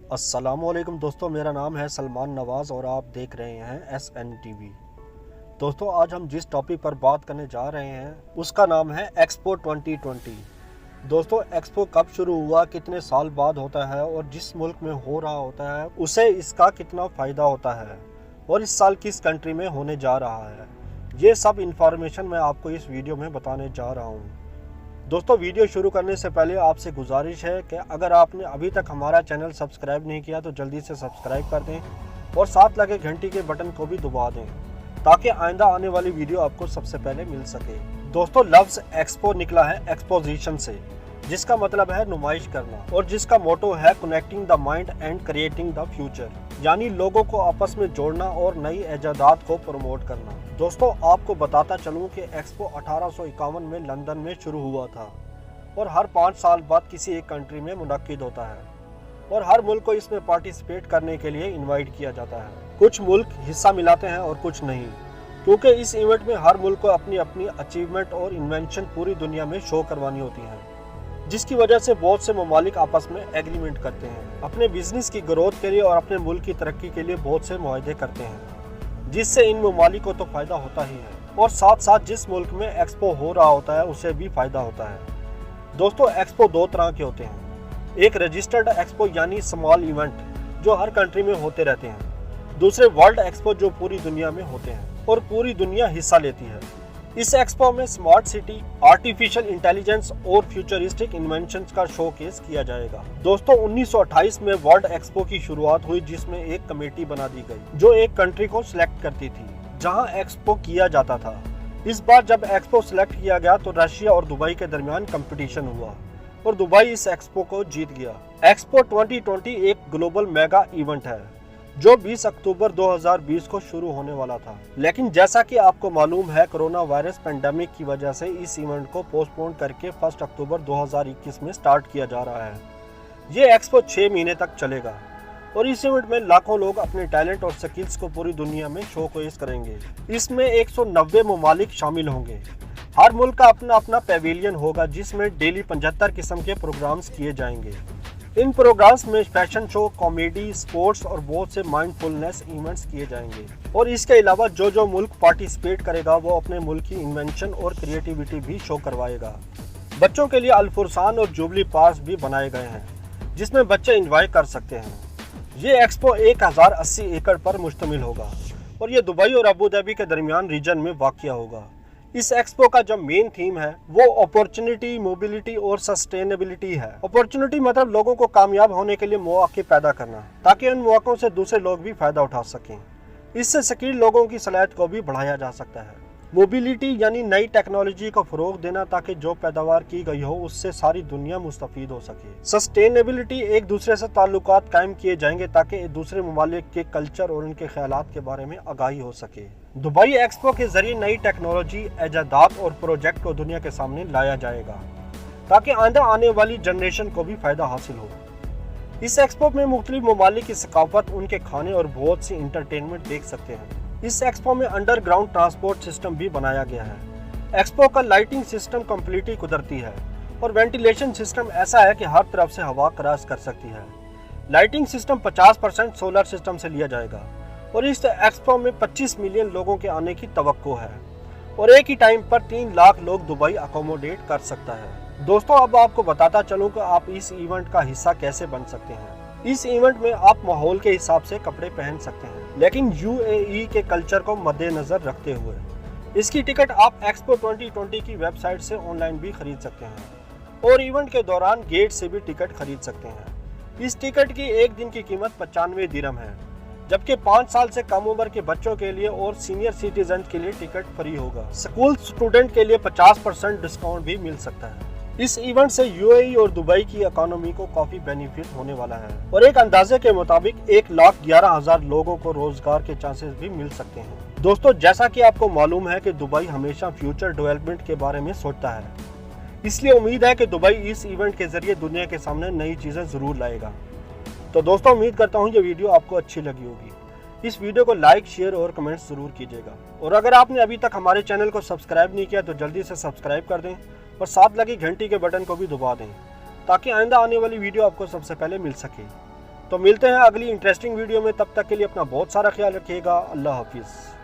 अस्सलामुअलैकुम दोस्तों, मेरा नाम है सलमान नवाज़ और आप देख रहे हैं SN TV। दोस्तों, आज हम जिस टॉपिक पर बात करने जा रहे हैं उसका नाम है एक्सपो 2020। दोस्तों, एक्सपो कब शुरू हुआ, कितने साल बाद होता है और जिस मुल्क में हो रहा होता है उसे इसका कितना फ़ायदा होता है और इस साल किस कंट्री में होने जा रहा है, ये सब इंफॉर्मेशन मैं आपको इस वीडियो में बताने जा रहा हूँ। दोस्तों, वीडियो शुरू करने से पहले आपसे गुजारिश है कि अगर आपने अभी तक हमारा चैनल सब्सक्राइब नहीं किया तो जल्दी से सब्सक्राइब कर दें और साथ लगे घंटी के बटन को भी दबा दें ताकि आइंदा आने वाली वीडियो आपको सबसे पहले मिल सके। दोस्तों, लफ्ज़ एक्सपो निकला है एक्सपोजिशन से, जिसका मतलब है नुमाइश करना और जिसका मोटो है connecting the mind and creating the future, यानी लोगों को आपस में जोड़ना और नई इजादात को प्रमोट करना। दोस्तों, आपको बताता चलूं कि एक्सपो 1851 में लंदन में शुरू हुआ था और हर 5 साल बाद किसी एक कंट्री में मुनक्किद होता है और हर मुल्क को इसमें पार्टिसिपेट करने के लिए इनवाइट किया जाता है। कुछ मुल्क हिस्सा मिलाते हैं और कुछ नहीं, क्योंकि इस इवेंट में हर मुल्क को अपनी अपनी अचीवमेंट और इन्वेंशन पूरी दुनिया में शो करवानी होती है, जिसकी वजह से बहुत से ममालिक आपस में एग्रीमेंट करते हैं, अपने बिजनेस की ग्रोथ के लिए और अपने मुल्क की तरक्की के लिए बहुत से मुआहदे करते हैं, जिससे इन ममालिक को तो फ़ायदा होता ही है और साथ साथ जिस मुल्क में एक्सपो हो रहा होता है उसे भी फ़ायदा होता है। दोस्तों, एक्सपो 2 तरह के होते हैं। एक रजिस्टर्ड एक्सपो यानी स्मॉल इवेंट जो हर कंट्री में होते रहते हैं। दूसरे वर्ल्ड एक्सपो जो पूरी दुनिया में होते हैं और पूरी दुनिया हिस्सा लेती है। इस एक्सपो में स्मार्ट सिटी, आर्टिफिशियल इंटेलिजेंस और फ्यूचरिस्टिक इन्वेंशंस का शोकेस किया जाएगा। दोस्तों, 1928 में वर्ल्ड एक्सपो की शुरुआत हुई, जिसमें एक कमेटी बना दी गई जो एक कंट्री को सिलेक्ट करती थी जहां एक्सपो किया जाता था। इस बार जब एक्सपो सिलेक्ट किया गया तो रशिया और दुबई के दरमियान कंपटीशन हुआ और दुबई इस एक्सपो को जीत गया। एक्सपो 2020 एक ग्लोबल मेगा इवेंट है जो 20 अक्टूबर 2020 को शुरू होने वाला था, लेकिन जैसा कि आपको मालूम है कोरोना वायरस पेंडेमिक की वजह से इस इवेंट को पोस्टपोन करके 1 अक्टूबर 2021 में स्टार्ट किया जा रहा है। ये एक्सपो 6 महीने तक चलेगा और इस इवेंट में लाखों लोग अपने टैलेंट और स्किल्स को पूरी दुनिया में शोकेस करेंगे। इसमें 190 ममालिक शामिल होंगे। हर मुल्क का अपना अपना पेविलियन होगा जिसमें डेली 75 किस्म के प्रोग्राम्स किए जाएंगे। इन प्रोग्राम्स में फैशन शो, कॉमेडी, स्पोर्ट्स और बहुत से माइंडफुलनेस इवेंट्स किए जाएंगे और इसके अलावा जो मुल्क पार्टिसिपेट करेगा वो अपने मुल्क की इन्वेंशन और क्रिएटिविटी भी शो करवाएगा। बच्चों के लिए अल्फुरसान और जुबली पार्क भी बनाए गए हैं जिसमें बच्चे एंजॉय कर सकते हैं। ये एक्सपो 1080 एकड़ पर मुश्तमिल होगा और ये दुबई और अबू धाबी के दरमियान रीजन में वाक़या होगा। इस एक्सपो का जो मेन थीम है वो अपॉर्चुनिटी, मोबिलिटी और सस्टेनेबिलिटी है। अपॉर्चुनिटी मतलब लोगों को कामयाब होने के लिए मौके पैदा करना ताकि उन मौक़ों से दूसरे लोग भी फ़ायदा उठा सकें। इससे स्किल लोगों की सलाहियत को भी बढ़ाया जा सकता है। मोबिलिटी यानी नई टेक्नोलॉजी को फ़रोग देना ताकि जो पैदावार की गई हो उससे सारी दुनिया मुस्तफ़ीद हो सके। सस्टेनेबिलिटी, एक दूसरे से ताल्लुकात कायम किए जाएंगे ताकि एक दूसरे ममालिक के कल्चर और उनके ख्यालात के बारे में आगाही हो सके। दुबई एक्सपो के जरिए नई टेक्नोलॉजी, इजादात और प्रोजेक्ट को दुनिया के सामने लाया जाएगा ताकि आइंदा आने वाली जनरेशन को भी फ़ायदा हासिल हो। इस एक्सपो में मुख्तलिफ ममालिक की सकाफत, उनके खाने और बहुत सी इंटरटेनमेंट देख सकते हैं। इस एक्सपो में अंडरग्राउंड ट्रांसपोर्ट सिस्टम भी बनाया गया है। एक्सपो का लाइटिंग सिस्टम कम्प्लीटली कुदरती है और वेंटिलेशन सिस्टम ऐसा है कि हर तरफ से हवा क्रॉस कर सकती है। लाइटिंग सिस्टम 50% सोलर सिस्टम से लिया जाएगा और इस एक्सपो में 25 मिलियन लोगों के आने की तवक्को है और एक ही टाइम पर 3 लाख लोग दुबई अकोमोडेट कर सकता है। दोस्तों, अब आपको बताता चलूँ कि आप इस इवेंट का हिस्सा कैसे बन सकते हैं। इस इवेंट में आप माहौल के हिसाब से कपड़े पहन सकते हैं, लेकिन UAE के कल्चर को मद्देनजर रखते हुए। इसकी टिकट आप एक्सपो 2020 की वेबसाइट से ऑनलाइन भी खरीद सकते हैं और इवेंट के दौरान गेट से भी टिकट खरीद सकते हैं। इस टिकट की एक दिन की कीमत 95 दिरहम है, जबकि 5 साल से कम उम्र के बच्चों के लिए और सीनियर सिटीजन के लिए टिकट फ्री होगा। स्कूल स्टूडेंट के लिए 50% डिस्काउंट भी मिल सकता है। इस इवेंट से UAE और दुबई की इकोनॉमी को काफी बेनिफिट होने वाला है और एक अंदाजे के मुताबिक 1,11,000 लोगों को रोजगार के चांसेस भी मिल सकते हैं। दोस्तों, जैसा कि आपको मालूम है कि दुबई हमेशा फ्यूचर डेवलपमेंट के बारे में सोचता है, इसलिए उम्मीद है कि दुबई इस इवेंट के जरिए दुनिया के सामने नई चीजें जरूर लाएगा। तो दोस्तों, उम्मीद करता हूँ ये वीडियो आपको अच्छी लगी होगी। इस वीडियो को लाइक, शेयर और कमेंट्स जरूर कीजिएगा और अगर आपने अभी तक हमारे चैनल को सब्सक्राइब नहीं किया तो जल्दी से सब्सक्राइब कर दें और साथ लगी घंटी के बटन को भी दबा दें ताकि आइंदा आने वाली वीडियो आपको सबसे पहले मिल सके। तो मिलते हैं अगली इंटरेस्टिंग वीडियो में, तब तक के लिए अपना बहुत सारा ख्याल रखिएगा। अल्लाह हाफिज़।